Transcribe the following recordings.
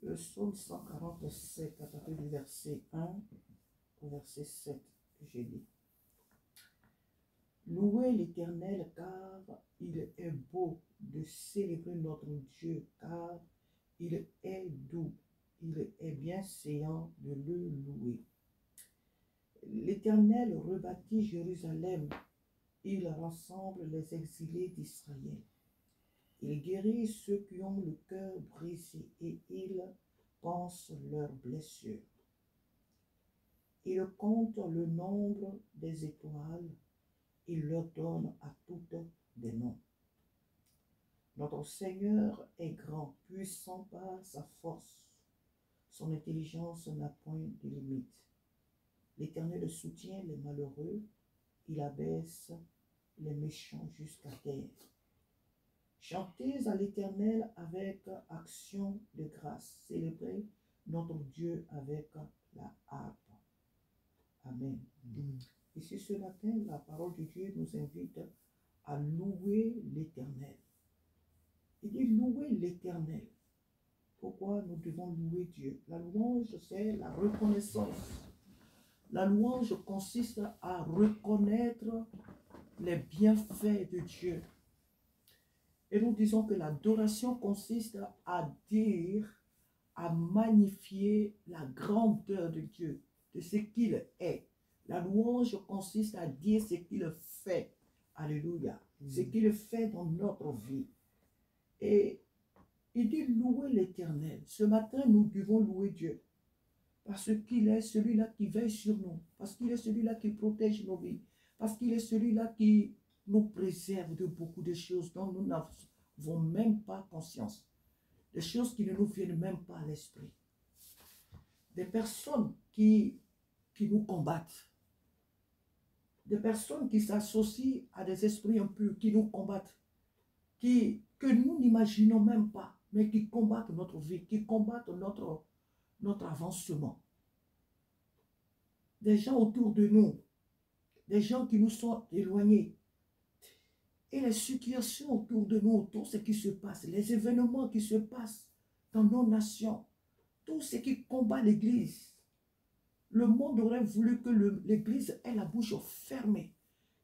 Le psaume 147, à partir du verset 1 au verset 7, j'ai dit. Louez l'Éternel, car il est beau de célébrer notre Dieu, car il est doux, il est bienséant de le louer. L'Éternel rebâtit Jérusalem, il rassemble les exilés d'Israël. Il guérit ceux qui ont le cœur brisé et il pense leurs blessures. Il compte le nombre des étoiles, il leur donne à toutes des noms. Notre Seigneur est grand, puissant par sa force. Son intelligence n'a point de limite. L'Éternel soutient les malheureux, il abaisse les méchants jusqu'à terre. Chantez à l'Éternel avec action de grâce. Célébrez notre Dieu avec la harpe. Amen. Ici ce matin, la parole de Dieu nous invite à louer l'Éternel. Il dit louer l'Éternel. Pourquoi nous devons louer Dieu? La louange, c'est la reconnaissance. La louange consiste à reconnaître les bienfaits de Dieu. Et nous disons que l'adoration consiste à dire, à magnifier la grandeur de Dieu, de ce qu'il est. La louange consiste à dire ce qu'il fait. Alléluia. Ce qu'il fait dans notre vie. Et il dit louer l'Éternel. Ce matin, nous devons louer Dieu. Parce qu'il est celui-là qui veille sur nous. Parce qu'il est celui-là qui protège nos vies. Parce qu'il est celui-là qui nous préserve de beaucoup de choses dont nous n'avons même pas conscience. Des choses qui ne nous viennent même pas à l'esprit. Des personnes qui nous combattent. Des personnes qui s'associent à des esprits impurs, qui nous combattent. Que nous n'imaginons même pas, mais qui combattent notre vie, qui combattent notre avancement. Des gens autour de nous, des gens qui nous sont éloignés. Et les situations autour de nous, tout ce qui se passe, les événements qui se passent dans nos nations, tout ce qui combat l'Église. Le monde aurait voulu que l'Église ait la bouche fermée,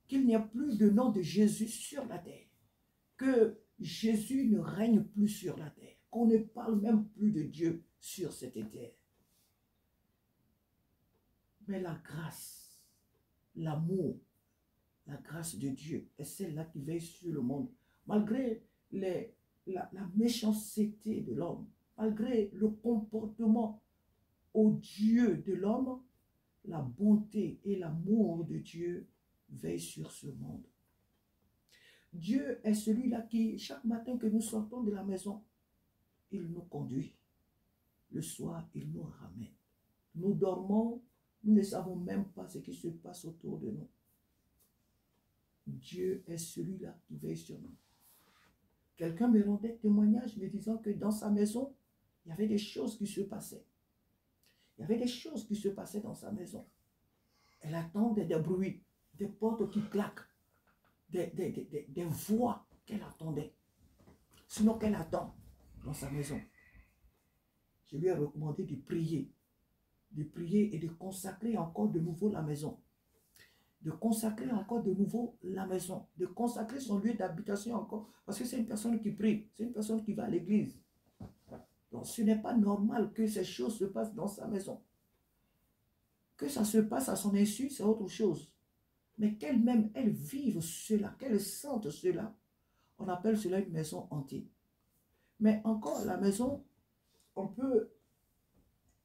qu'il n'y ait plus de nom de Jésus sur la terre, que Jésus ne règne plus sur la terre, qu'on ne parle même plus de Dieu sur cette terre. Mais la grâce, l'amour, la grâce de Dieu est celle-là qui veille sur le monde. Malgré la méchanceté de l'homme, malgré le comportement odieux de l'homme, la bonté et l'amour de Dieu veillent sur ce monde. Dieu est celui-là qui, chaque matin que nous sortons de la maison, il nous conduit. Le soir, il nous ramène. Nous dormons, nous ne savons même pas ce qui se passe autour de nous. Dieu est celui-là qui veille sur nous. Quelqu'un me rendait témoignage me disant que dans sa maison, il y avait des choses qui se passaient. Il y avait des choses qui se passaient dans sa maison. Elle attendait des bruits, des portes qui claquent, des voix qu'elle attendait. Sinon qu'elle attend dans sa maison. Je lui ai recommandé de prier et de consacrer encore de nouveau la maison. De consacrer encore de nouveau la maison. De consacrer son lieu d'habitation encore. Parce que c'est une personne qui prie. C'est une personne qui va à l'église. Donc ce n'est pas normal que ces choses se passent dans sa maison. Que ça se passe à son insu, c'est autre chose. Mais qu'elle-même, elle vive cela, qu'elle sente cela, on appelle cela une maison hantée. Mais encore, la maison,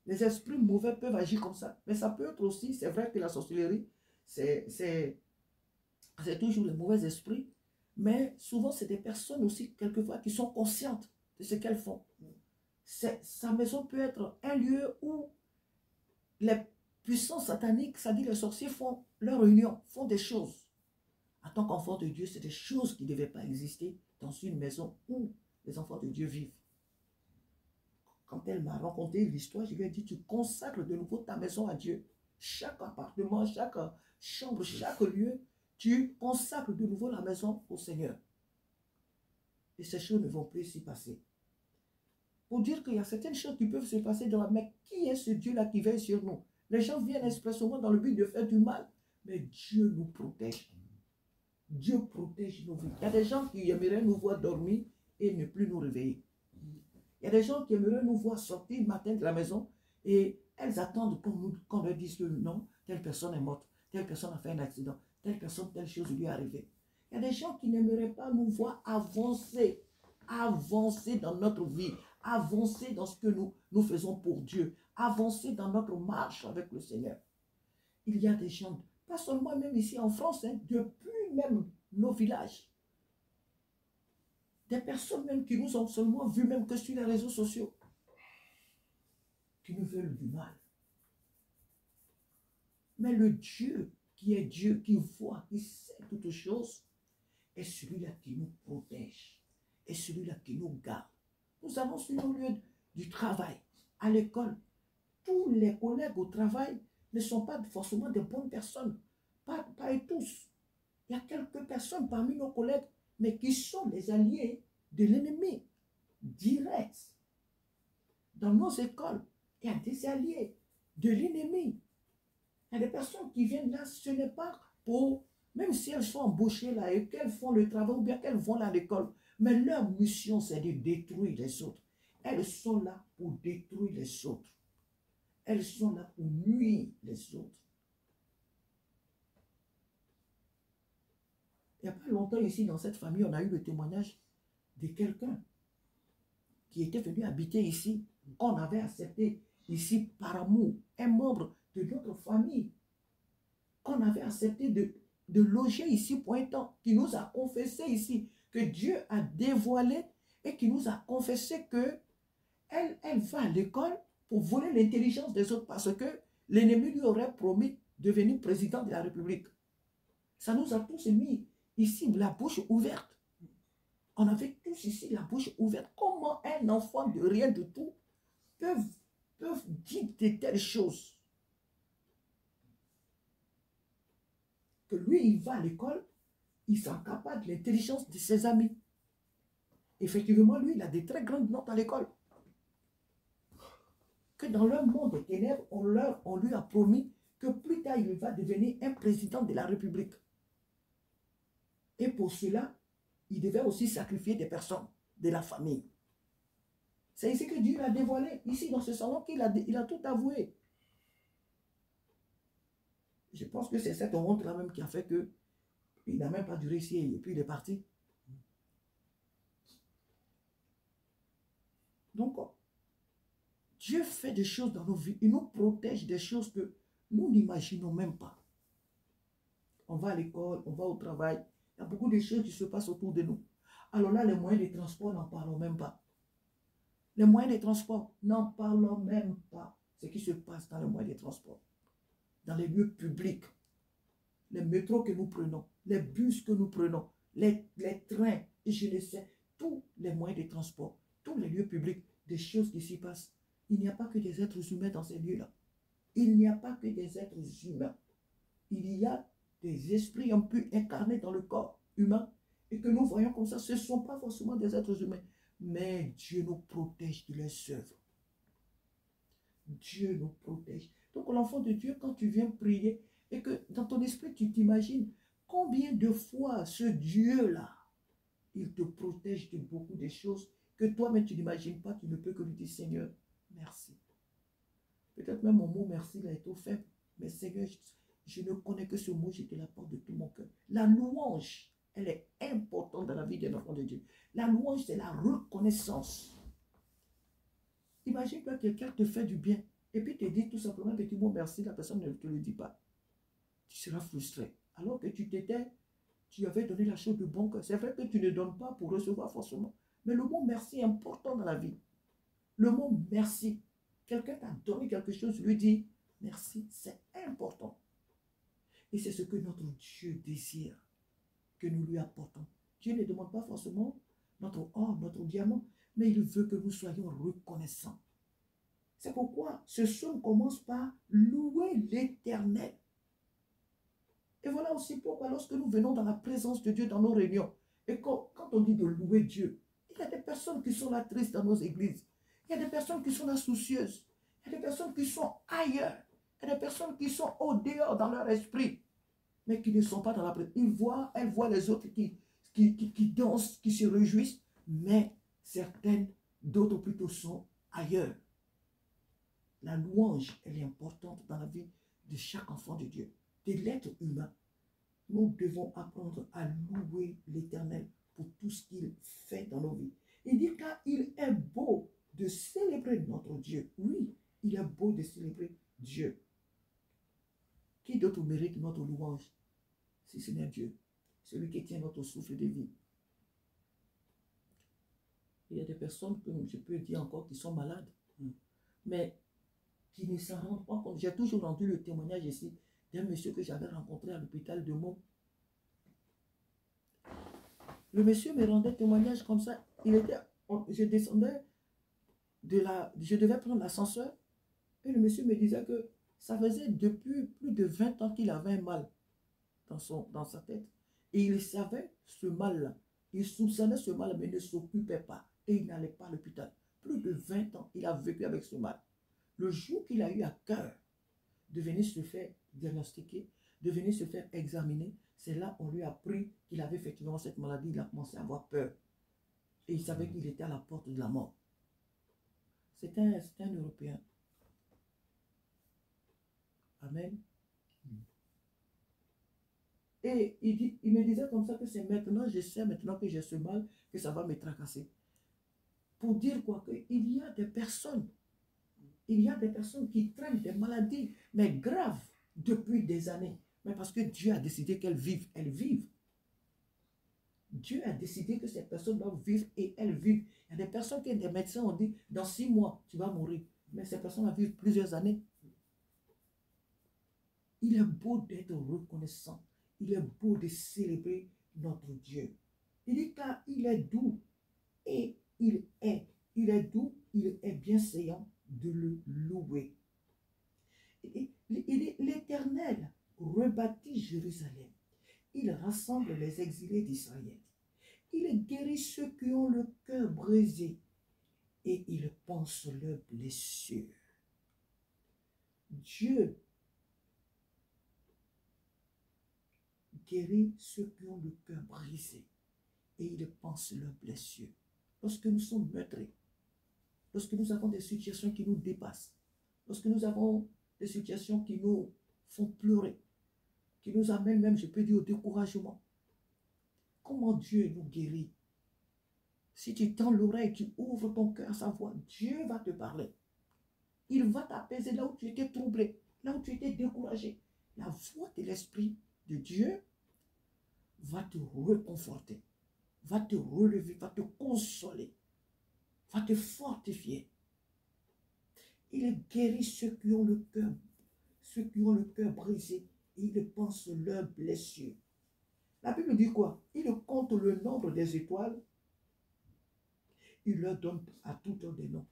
les esprits mauvais peuvent agir comme ça. Mais ça peut être aussi, c'est vrai que la sorcellerie, c'est toujours les mauvais esprits. Mais souvent, c'est des personnes aussi, quelquefois, qui sont conscientes de ce qu'elles font. Sa maison peut être un lieu où les puissances sataniques, c'est-à-dire les sorciers, font leur réunion, font des choses. En tant qu'enfant de Dieu, c'est des choses qui ne devaient pas exister dans une maison où les enfants de Dieu vivent. Quand elle m'a raconté l'histoire, je lui ai dit, tu consacres de nouveau ta maison à Dieu. Chaque appartement, chaque chambre, chaque lieu, tu consacres de nouveau la maison au Seigneur. Et ces choses ne vont plus s'y passer. pour dire qu'il y a certaines choses qui peuvent se passer dans la... Mais qui est ce Dieu-là qui veille sur nous? Les gens viennent expressément dans le but de faire du mal. Mais Dieu nous protège. Dieu protège nos vies. Il y a des gens qui aimeraient nous voir dormir et ne plus nous réveiller. Il y a des gens qui aimeraient nous voir sortir le matin de la maison et elles attendent qu'on leur dise que non, telle personne est morte, telle personne a fait un accident, telle personne, telle chose lui est arrivée. Il y a des gens qui n'aimeraient pas nous voir avancer, avancer dans notre vie, avancer dans ce que nous faisons pour Dieu, avancer dans notre marche avec le Seigneur. Il y a des gens, pas seulement même ici en France, hein, depuis même nos villages, des personnes même qui nous ont seulement vus même que sur les réseaux sociaux, qui nous veulent du mal. Mais le Dieu, qui voit, qui sait toutes choses, est celui-là qui nous protège, est celui-là qui nous garde. Nous allons sur nos lieux du travail, à l'école. Tous les collègues au travail ne sont pas forcément de bonnes personnes. Pas tous. Il y a quelques personnes parmi nos collègues, mais qui sont les alliés de l'ennemi, direct. Dans nos écoles, il y a des alliés de l'ennemi. Il y a des personnes qui viennent là, ce n'est pas pour, même si elles sont embauchées là et qu'elles font le travail ou bien qu'elles vont là à l'école, mais leur mission c'est de détruire les autres. Elles sont là pour détruire les autres. Elles sont là pour nuire les autres. Il n'y a pas longtemps ici, dans cette famille, on a eu le témoignage de quelqu'un qui était venu habiter ici, qu'on avait accepté ici par amour, un membre de notre famille, qu'on avait accepté de loger ici pour un temps, qui nous a confessé ici que Dieu a dévoilé et qui nous a confessé que elle va à l'école pour voler l'intelligence des autres parce que l'ennemi lui aurait promis de devenir président de la République. Ça nous a tous mis ici la bouche ouverte. On avait tous ici la bouche ouverte. Comment un enfant de rien du tout peut dire de telles choses? Que lui, il va à l'école, il s'encapare de l'intelligence de ses amis. Effectivement, lui, il a des très grandes notes à l'école. Que dans leur monde des ténèbres, on lui a promis que plus tard, il va devenir un président de la République. Et pour cela, il devait aussi sacrifier des personnes de la famille. C'est ici que Dieu l'a dévoilé. Ici, dans ce salon, il a tout avoué. Je pense que c'est cette honte-là même qui a fait qu'il n'a même pas duré ici et puis il est parti. Donc, Dieu fait des choses dans nos vies. Il nous protège des choses que nous n'imaginons même pas. On va à l'école, on va au travail. Il y a beaucoup de choses qui se passent autour de nous. Alors là, les moyens de transport, n'en parlons même pas. Les moyens de transport, n'en parlons même pas. Ce qui se passe dans les moyens de transport. Dans les lieux publics. Les métros que nous prenons, les bus que nous prenons, les trains, et je ne sais, tous les moyens de transport, tous les lieux publics, des choses qui s'y passent. Il n'y a pas que des êtres humains dans ces lieux-là. Il n'y a pas que des êtres humains. Il y a des esprits un peu incarnés dans le corps humain et que nous voyons comme ça. Ce ne sont pas forcément des êtres humains, mais Dieu nous protège de leurs œuvres. Dieu nous protège. Donc l'enfant de Dieu, quand tu viens prier et que dans ton esprit tu t'imagines combien de fois ce Dieu-là, il te protège de beaucoup de choses que toi-même tu n'imagines pas, tu ne peux que lui dire Seigneur, merci. Peut-être même mon mot merci là est trop faible, mais Seigneur, je ne connais que ce mot, je te l'apporte de tout mon cœur. La louange, elle est importante dans la vie d'un enfant de Dieu. La louange, c'est la reconnaissance. Imagine que quelqu'un te fait du bien et puis te dit tout simplement un petit mot merci, la personne ne te le dit pas. Tu seras frustré. Alors que tu avais donné la chose de bon cœur. C'est vrai que tu ne donnes pas pour recevoir forcément. Mais le mot merci est important dans la vie. Le mot merci. Quelqu'un t'a donné quelque chose, lui dit merci, c'est important. Et c'est ce que notre Dieu désire que nous lui apportons. Dieu ne demande pas forcément notre or, notre diamant, mais il veut que nous soyons reconnaissants. C'est pourquoi ce psaume commence par louer l'Éternel. Et voilà aussi pourquoi lorsque nous venons dans la présence de Dieu dans nos réunions, et quand on dit de louer Dieu, il y a des personnes qui sont là tristes dans nos églises. Il y a des personnes qui sont là soucieuses. Il y a des personnes qui sont ailleurs. Il y a des personnes qui sont au dehors dans leur esprit, mais qui ne sont pas dans la présence. Elles voient les autres qui dansent, qui se réjouissent, mais certaines, d'autres plutôt sont ailleurs. La louange, elle est importante dans la vie de chaque enfant de Dieu, de l'être humain. Nous devons apprendre à louer l'Éternel pour tout ce qu'il fait dans nos vies. Il dit car il est beau de célébrer notre Dieu. Oui, il est beau de célébrer Dieu. Qui d'autre mérite notre louange si ce n'est Dieu, celui qui tient notre souffle de vie? Il y a des personnes que je peux dire encore qui sont malades, mais qui ne s'en rendent pas compte. J'ai toujours rendu le témoignage ici d'un monsieur que j'avais rencontré à l'hôpital de Meaux. Le monsieur me rendait témoignage comme ça. Je descendais je devais prendre l'ascenseur et le monsieur me disait que ça faisait depuis plus de 20 ans qu'il avait un mal dans sa tête. Et il savait ce mal-là. Il soupçonnait ce mal, mais ne s'occupait pas. Et il n'allait pas à l'hôpital. Plus de 20 ans, il a vécu avec ce mal. Le jour qu'il a eu à cœur de venir se faire diagnostiquer, de venir se faire examiner, c'est là on lui a appris qu'il avait effectivement cette maladie. Il a commencé à avoir peur. Et il savait qu'il était à la porte de la mort. C'est un Européen. Amen. Et il me disait comme ça que c'est maintenant, je sais maintenant que j'ai ce mal, que ça va me tracasser. Pour dire quoi? Il y a des personnes qui traînent des maladies, mais graves, depuis des années. Mais parce que Dieu a décidé qu'elles vivent, elles vivent. Dieu a décidé que ces personnes doivent vivre et elles vivent. Il y a des personnes qui, des médecins ont dit, dans 6 mois, tu vas mourir. Mais ces personnes vivent plusieurs années. Il est beau d'être reconnaissant. Il est beau de célébrer notre Dieu. Il dit car il est doux et il est doux, il est bienséant de le louer. L'Éternel rebâtit Jérusalem. Il rassemble les exilés d'Israël. Il guérit ceux qui ont le cœur brisé et il pense leurs blessures. Dieu guérit ceux qui ont le cœur brisé et il pense leurs blessures. Lorsque nous sommes meurtris, lorsque nous avons des situations qui nous dépassent, lorsque nous avons des situations qui nous font pleurer, qui nous amènent même, je peux dire, au découragement, comment Dieu nous guérit? Si tu tends l'oreille, tu ouvres ton cœur à sa voix, Dieu va te parler. Il va t'apaiser là où tu étais troublé, là où tu étais découragé. La voix de l'Esprit de Dieu va te réconforter, va te relever, va te consoler, va te fortifier. Il guérit ceux qui ont le cœur brisé et il pense leurs blessures. La Bible dit quoi? Il compte le nombre des étoiles, il leur donne à tout un des noms.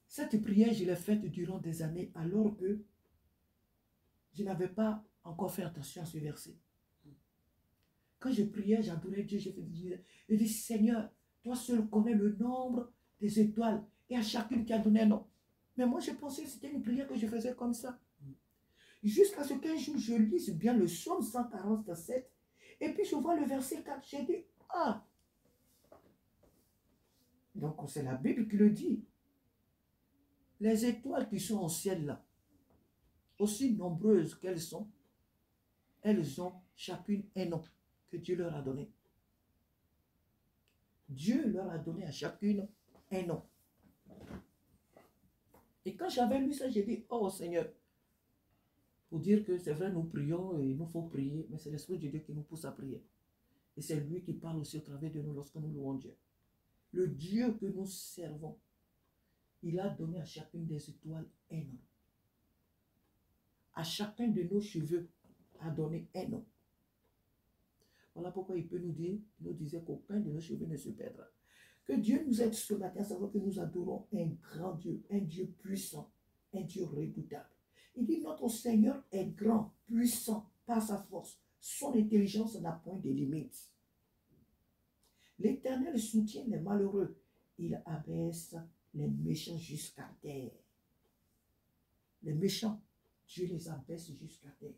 Cette prière, je l'ai faite durant des années alors que je n'avais pas encore fait attention à ce verset. Quand je priais, j'adorais Dieu, je dis, Seigneur, toi seul connais le nombre des étoiles et à chacune qui a donné un nom. Mais moi, je pensais que c'était une prière que je faisais comme ça. Jusqu'à ce qu'un jour, je lise bien le psaume 147 et puis je vois le verset 4. J'ai dit, ah! Donc, c'est la Bible qui le dit. Les étoiles qui sont au ciel là, aussi nombreuses qu'elles sont, elles ont chacune un nom que Dieu leur a donné. Dieu leur a donné à chacune un nom. Et quand j'avais lu ça, j'ai dit, oh Seigneur, pour dire que c'est vrai, nous prions et il nous faut prier, mais c'est l'Esprit de Dieu qui nous pousse à prier. Et c'est lui qui parle aussi au travers de nous lorsque nous louons Dieu. Le Dieu que nous servons, il a donné à chacune des étoiles un nom. À chacun de nos cheveux a donné un nom. Voilà pourquoi il peut nous disait qu'aucun de nos cheveux ne se perdra. Que Dieu nous aide ce matin à savoir que nous adorons un grand Dieu, un Dieu puissant, un Dieu redoutable. Il dit notre Seigneur est grand, puissant par sa force. Son intelligence n'a point de limite. L'Éternel soutient les malheureux il abaisse les méchants jusqu'à terre. Les méchants, Dieu les abaisse jusqu'à terre.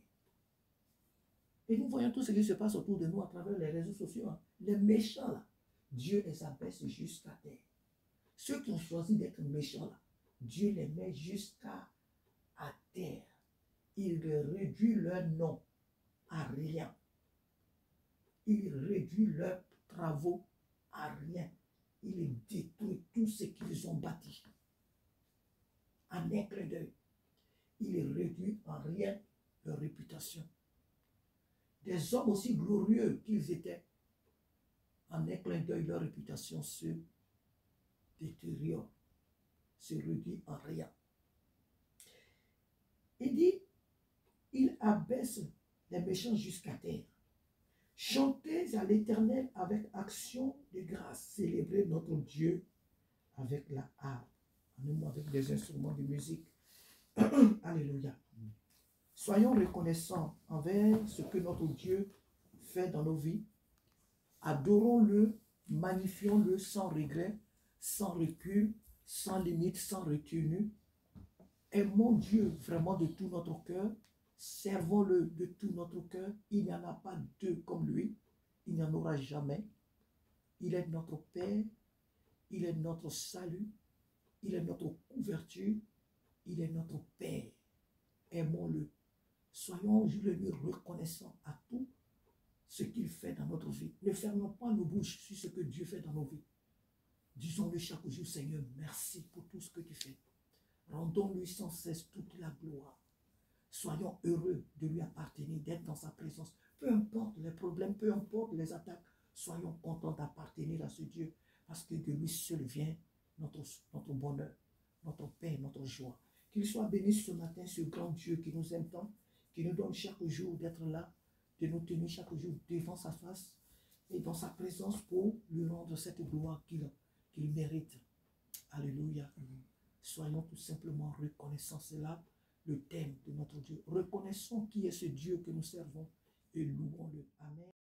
Et nous voyons tout ce qui se passe autour de nous à travers les réseaux sociaux. Hein. Les méchants, là, Dieu les abaisse jusqu'à terre. Ceux qui ont choisi d'être méchants, là, Dieu les met jusqu'à terre. Il réduit leur nom à rien. Il réduit leurs travaux à rien. Il détruit tout ce qu'ils ont bâti. En un clin d'œil. Il réduit en rien leur réputation. Des hommes aussi glorieux qu'ils étaient, en un clin d'œil, leur réputation se détériore, se réduit en rien. Il dit, il abaisse les méchants jusqu'à terre. Chantez à l'Éternel avec action de grâce. Célébrez notre Dieu avec la harpe, avec des instruments de musique. Alléluia. Soyons reconnaissants envers ce que notre Dieu fait dans nos vies. Adorons-le, magnifions-le sans regret, sans recul, sans limite, sans retenue. Aimons Dieu vraiment de tout notre cœur. Servons-le de tout notre cœur. Il n'y en a pas deux comme lui. Il n'y en aura jamais. Il est notre Père. Il est notre salut. Il est notre couverture. Il est notre Père. Aimons-le. Soyons lui reconnaissants à tout ce qu'il fait dans notre vie. Ne fermons pas nos bouches sur ce que Dieu fait dans nos vies. Disons-le chaque jour, Seigneur, merci pour tout ce que tu fais. Rendons-lui sans cesse toute la gloire. Soyons heureux de lui appartenir, d'être dans sa présence. Peu importe les problèmes, peu importe les attaques, soyons contents d'appartenir à ce Dieu, parce que de lui seul vient notre bonheur, notre paix, notre joie. Qu'il soit béni ce matin, ce grand Dieu qui nous aime tant, qui nous donne chaque jour d'être là, de nous tenir chaque jour devant sa face et dans sa présence pour lui rendre cette gloire qu'il mérite. Alléluia. Soyons tout simplement reconnaissants. C'est là le thème de notre Dieu. Reconnaissons qui est ce Dieu que nous servons et louons-le. Amen.